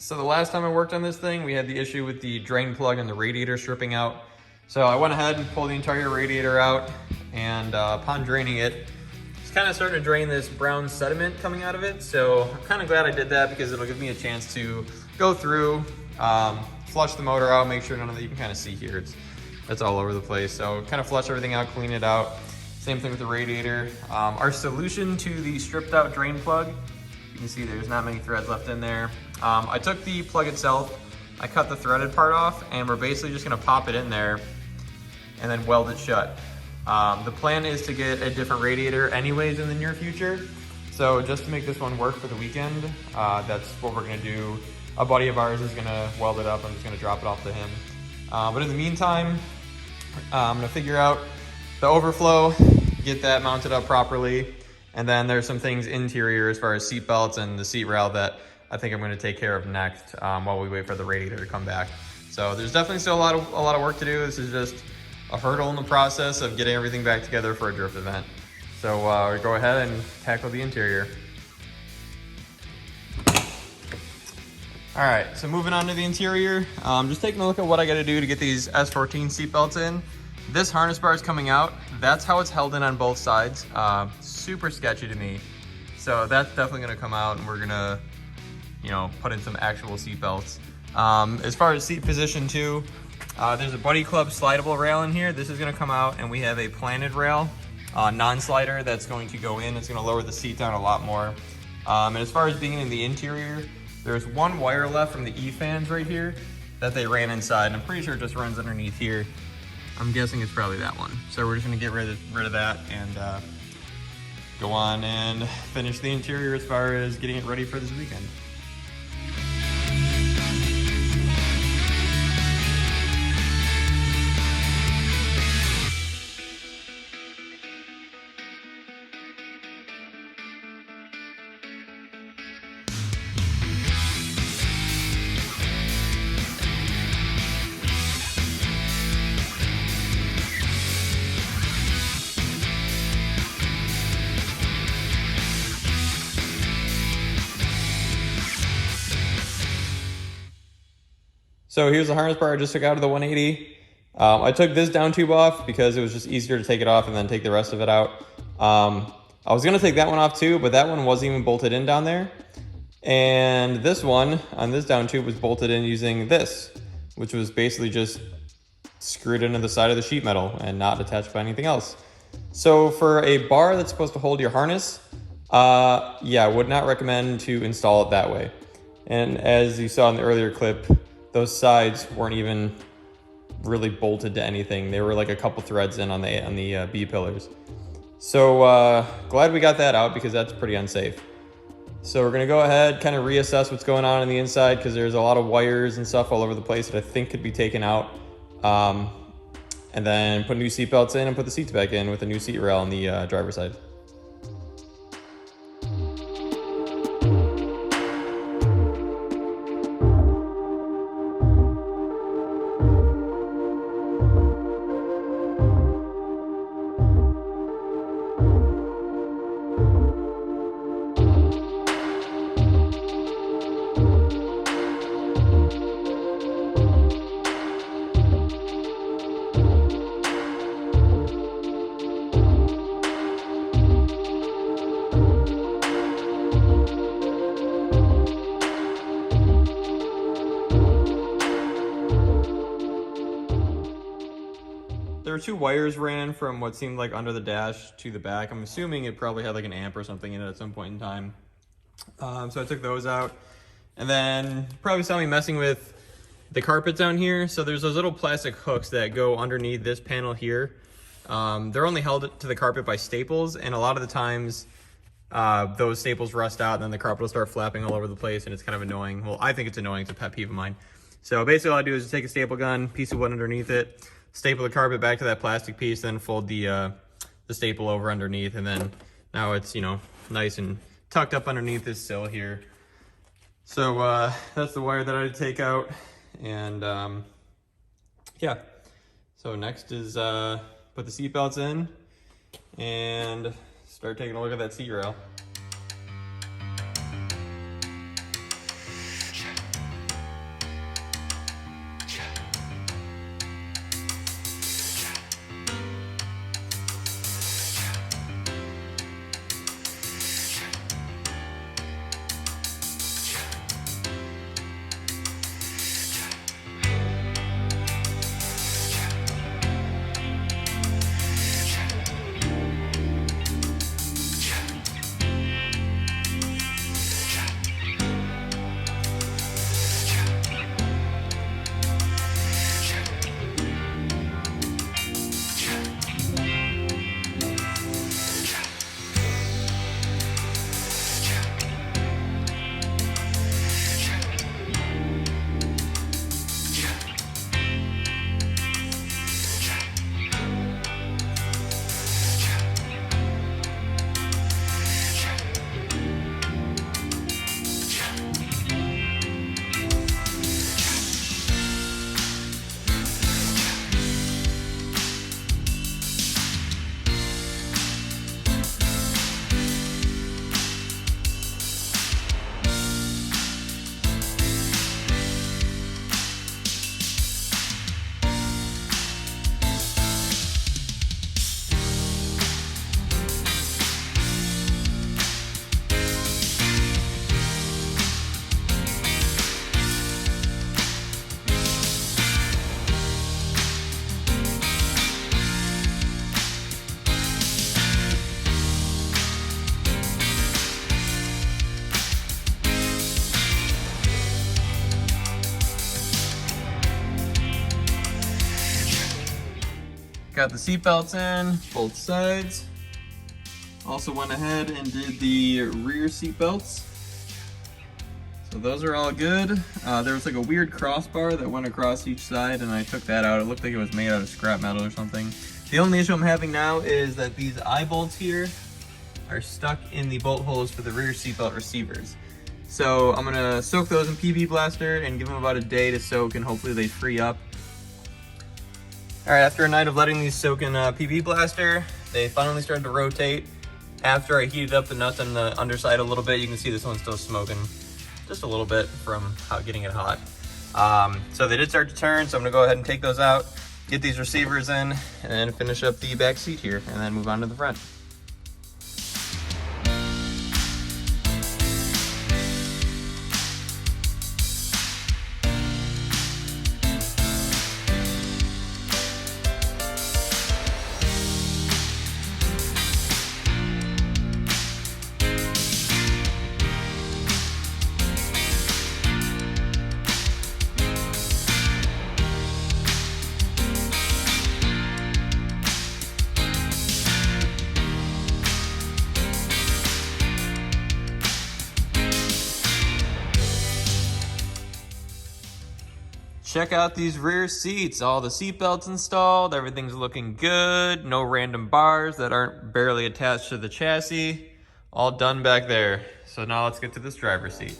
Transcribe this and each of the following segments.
So the last time I worked on this thing, we had the issue with the drain plug and the radiator stripping out. So I went ahead and pulled the entire radiator out, and upon draining it, it's kind of starting to drain this brown sediment coming out of it. So I'm kind of glad I did that because it'll give me a chance to go through, flush the motor out, make sure none of that, you can kind of see here, it's all over the place. So kind of flush everything out, clean it out. Same thing with the radiator. Our solution to the stripped out drain plug, you can see there's not many threads left in there. I took the plug itself, I cut the threaded part off, and we're basically just gonna pop it in there and then weld it shut. The plan is to get a different radiator anyways in the near future. So just to make this one work for the weekend, that's what we're gonna do. A buddy of ours is gonna weld it up. I'm just gonna drop it off to him. But in the meantime, I'm gonna figure out the overflow, get that mounted up properly. And then there's some things interior as far as seat belts and the seat rail that I think I'm gonna take care of next while we wait for the radiator to come back. So there's definitely still a lot of work to do. This is just a hurdle in the process of getting everything back together for a drift event. So we'll go ahead and tackle the interior. All right, so moving on to the interior, just taking a look at what I gotta do to get these S14 seat belts in. This harness bar is coming out. That's how it's held in on both sides. Super sketchy to me. So that's definitely gonna come out, and we're gonna, put in some actual seat belts. As far as seat position too, there's a Buddy Club slidable rail in here. This is gonna come out, and we have a planted rail, non-slider, that's going to go in. It's gonna lower the seat down a lot more. And as far as being in the interior, there's one wire left from the E-fans right here that they ran inside, and I'm pretty sure it just runs underneath here. I'm guessing it's probably that one. So we're just gonna get rid of that and go on and finish the interior as far as getting it ready for this weekend. So here's the harness bar I just took out of the 180. I took this down tube off because it was just easier to take it off and then take the rest of it out. I was gonna take that one off too, but that one wasn't even bolted in down there. And this one on this down tube was bolted in using this, which was basically just screwed into the side of the sheet metal and not attached by anything else. So for a bar that's supposed to hold your harness, yeah, I would not recommend to install it that way. And as you saw in the earlier clip, those sides weren't even really bolted to anything. They were like a couple threads in on the B pillars. So glad we got that out because that's pretty unsafe. So we're gonna go ahead, kind of reassess what's going on the inside because there's a lot of wires and stuff all over the place that I think could be taken out. And then put new seat belts in and put the seats back in with a new seat rail on the driver's side. There were two wires ran from what seemed like under the dash to the back. I'm assuming it probably had like an amp or something in it at some point in time. So I took those out. And then you probably saw me messing with the carpet down here. So there's those little plastic hooks that go underneath this panel here. They're only held to the carpet by staples, and a lot of the times those staples rust out and then the carpet will start flapping all over the place, and it's kind of annoying. Well, I think it's annoying. It's a pet peeve of mine. So basically all I do is just take a staple gun, piece of wood underneath it, staple the carpet back to that plastic piece, then fold the staple over underneath, and then now it's, nice and tucked up underneath this sill here. So that's the wire that I take out, and yeah. So next is put the seat belts in and start taking a look at that seat rail. got the seat belts in, both sides. Also went ahead and did the rear seat belts. So those are all good. There was like a weird crossbar that went across each side and I took that out. It looked like it was made out of scrap metal or something. The only issue I'm having now is that these eye bolts here are stuck in the bolt holes for the rear seatbelt receivers. So I'm gonna soak those in PB Blaster and give them about a day to soak and hopefully they free up. All right, after a night of letting these soak in PB Blaster, they finally started to rotate. After I heated up the nuts on the underside a little bit, you can see this one's still smoking just a little bit from getting it hot. So they did start to turn, so I'm gonna go ahead and take those out, get these receivers in, and then finish up the back seat here, and then move on to the front. Check out these rear seats. All the seat belts installed, everything's looking good. No random bars that aren't barely attached to the chassis. All done back there. So now let's get to this driver's seat.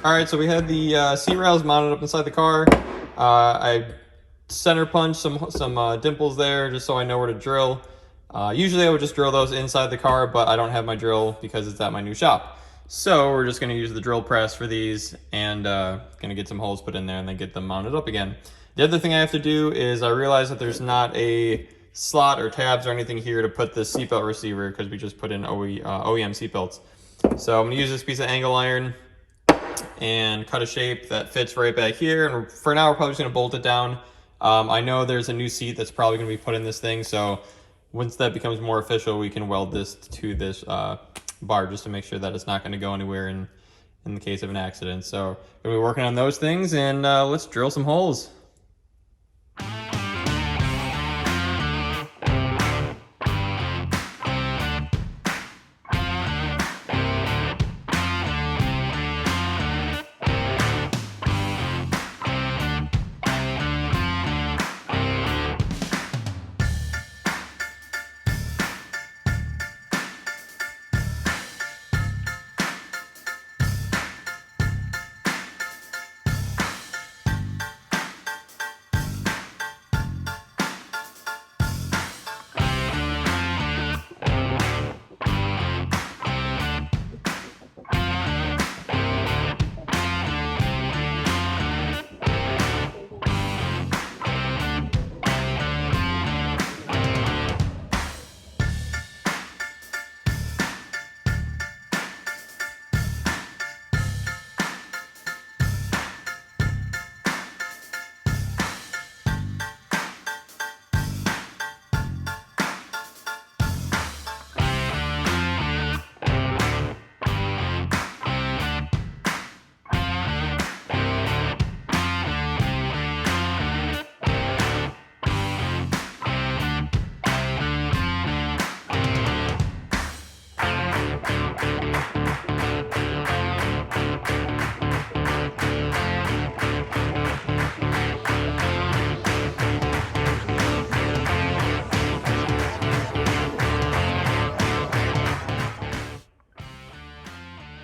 All right, so we had the seat rails mounted up inside the car. I center punched some dimples there just so I know where to drill. Usually I would just drill those inside the car, but I don't have my drill because it's at my new shop. So we're just gonna use the drill press for these and gonna get some holes put in there and then get them mounted up again. The other thing I have to do is I realize that there's not a slot or tabs or anything here to put the seatbelt receiver because we just put in OEM seatbelts. So I'm gonna use this piece of angle iron and cut a shape that fits right back here. And for now, we're probably just gonna bolt it down. I know there's a new seat that's probably gonna be put in this thing. So once that becomes more official, we can weld this to this bar just to make sure that it's not gonna go anywhere in the case of an accident. So we're gonna be working on those things and let's drill some holes.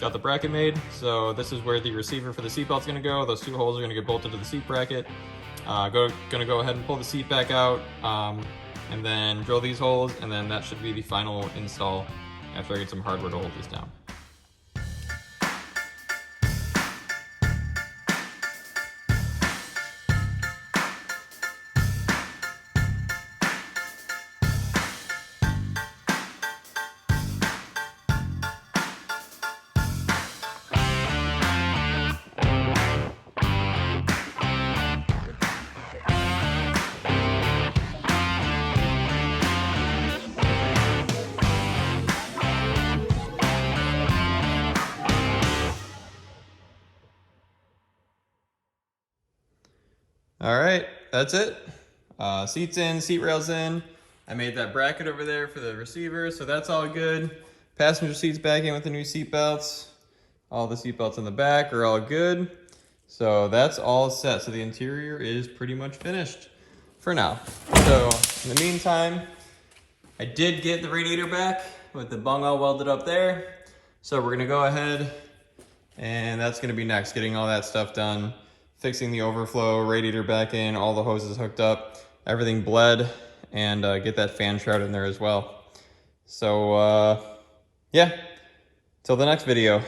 got the bracket made. So this is where the receiver for the seat belt's gonna go. Those 2 holes are gonna get bolted to the seat bracket. Gonna go ahead and pull the seat back out, and then drill these holes, and then that should be the final install after I get some hardware to hold this down. All right, that's it. Seats in, seat rails in. I made that bracket over there for the receiver, so that's all good. Passenger seats back in with the new seat belts. All the seat belts in the back are all good. So that's all set. So the interior is pretty much finished for now. So in the meantime, I did get the radiator back with the bung all welded up there. So we're gonna go ahead and that's gonna be next, getting all that stuff done. Fixing the overflow, radiator back in, all the hoses hooked up, everything bled, and get that fan shroud in there as well. So yeah, till the next video.